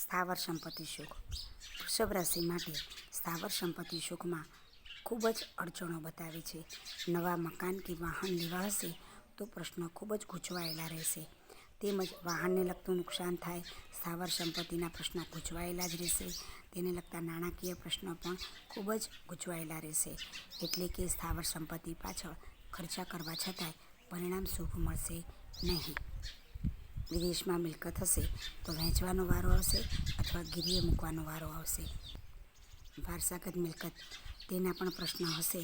સ્થાવર સંપત્તિ સુખ. વૃષભ રાશિ માટે સ્થાવર સંપત્તિ સુખમાં ખૂબ જ અડચણો બતાવે છે. નવા મકાન કે વાહન લેવા હશે તો પ્રશ્નો ખૂબ જ ગૂંચવાયેલા રહેશે. તેમજ વાહનને લગતું નુકસાન થાય, સ્થાવર સંપત્તિના પ્રશ્નો ગૂંચવાયેલા જ રહેશે. તેને લગતા નાણાકીય પ્રશ્નો પણ ખૂબ જ ગૂંચવાયેલા રહેશે. એટલે કે સ્થાવર સંપત્તિ પાછળ ખર્ચા કરવા છતાંય પરિણામ શુભ મળશે નહીં. વિદેશમાં મિલકત હશે તો વહેંચવાનો વારો આવશે અથવા ગીરવે મૂકવાનો વારો આવશે. વારસાગત મિલકત તેના પણ પ્રશ્નો હશે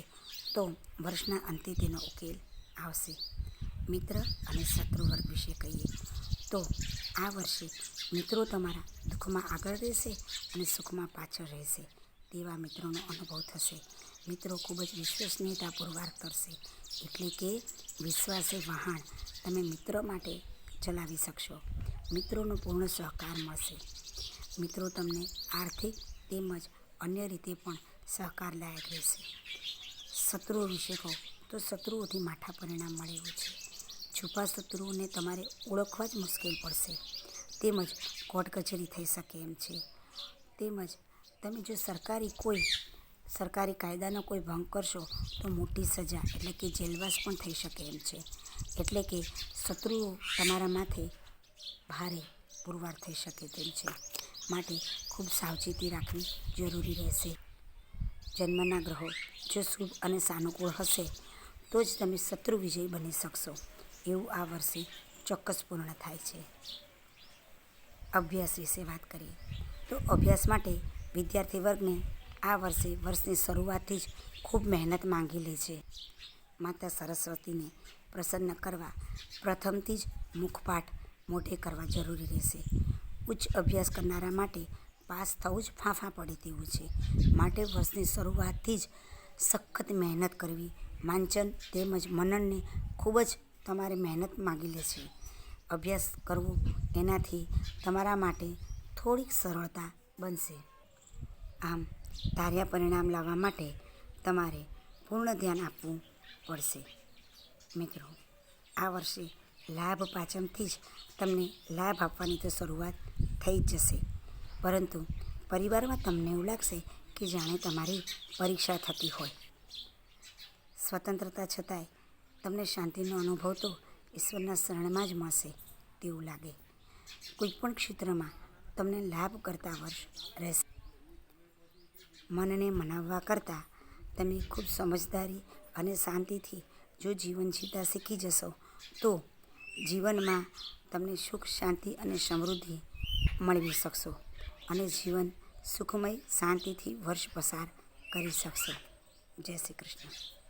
તો વર્ષના અંતે તેનો ઉકેલ આવશે. મિત્ર અને શત્રુ વર્ગ વિશે કહીએ તો આ વર્ષે મિત્રો તમારા દુઃખમાં આગળ રહેશે અને સુખમાં પાછળ રહેશે તેવા મિત્રોનો અનુભવ થશે. મિત્રો ખૂબ જ વિશ્વસનીયતા પુરવાર કરશે. એટલે કે વિશ્વાસે વહાણ તમે મિત્રો માટે ચલાવી શકશો. મિત્રોનો પૂર્ણ સહકાર મળશે. મિત્રો તમને આર્થિક તેમજ અન્ય રીતે પણ સહકાર લાયક રહેશે. શત્રુઓ વિશે કહું તો શત્રુઓથી માઠા પરિણામ મળે એવું છે. છુપા શત્રુઓને તમારે ઓળખવા જ મુશ્કેલ પડશે. તેમજ કોર્ટ કચેરી થઈ શકે એમ છે. તેમજ તમે જો સરકારી કાયદાનો કોઈ ભંગ કરશો તો મોટી સજા એટલે કે જેલવાસ પણ થઈ શકે એમ છે. એટલે કે શત્રુઓ તમારા માથે ભારે પુરવાર થઈ શકે તેમ છે. માટે ખૂબ સાવચેતી રાખવી જરૂરી રહેશે. જન્મના ગ્રહો જો શુભ અને સાનુકૂળ હશે તો જ તમે શત્રુ વિજય બની શકશો એવું આ વર્ષે ચોક્કસ પૂર્ણ થાય છે. અભ્યાસ વિશે વાત કરીએ તો અભ્યાસ માટે વિદ્યાર્થી વર્ગને આ વર્ષની શરૂઆતથી જ ખૂબ મહેનત માંગી લે છે. માતા સરસ્વતીને પ્રસન્ન કરવા પ્રથમથી જ મુખપાઠ મોઢે કરવા જરૂરી રહેશે. ઉચ્ચ અભ્યાસ કરનારા માટે પાસ થવું જ ફાંફા પડે તેવું છે. માટે વર્ષની શરૂઆતથી જ સખત મહેનત કરવી, વાંચન તેમજ મનનને ખૂબ જ તમારે મહેનત માગી લે છે. અભ્યાસ કરવો એનાથી તમારા માટે થોડીક સરળતા બનશે. આમ ધાર્યા પરિણામ લાવવા માટે તમારે પૂર્ણ ધ્યાન આપવું પડશે. મિત્રો આ વર્ષે લાભ પાંચમથી જ તમને લાભ આપવાની તો શરૂઆત થઈ જ જશે. પરંતુ પરિવારમાં તમને એવું લાગશે કે જાણે તમારી પરીક્ષા થતી હોય. સ્વતંત્રતા છતાંય તમને શાંતિનો અનુભવ તો ઈશ્વરના શરણમાં જ મળશે તેવું લાગે. કોઈ પણ ક્ષેત્રમાં તમને લાભ કરતા વર્ષ રહેશે. મનને મનાવવા કરતાં તમે ખૂબ સમજદારી અને શાંતિથી જો જીવન જીવતા શીખી જશો તો જીવનમાં તમને સુખ, શાંતિ અને સમૃદ્ધિ મેળવી શકશો અને જીવન સુખમય શાંતિથી વર્ષ પસાર કરી શકશો. જય શ્રી કૃષ્ણ.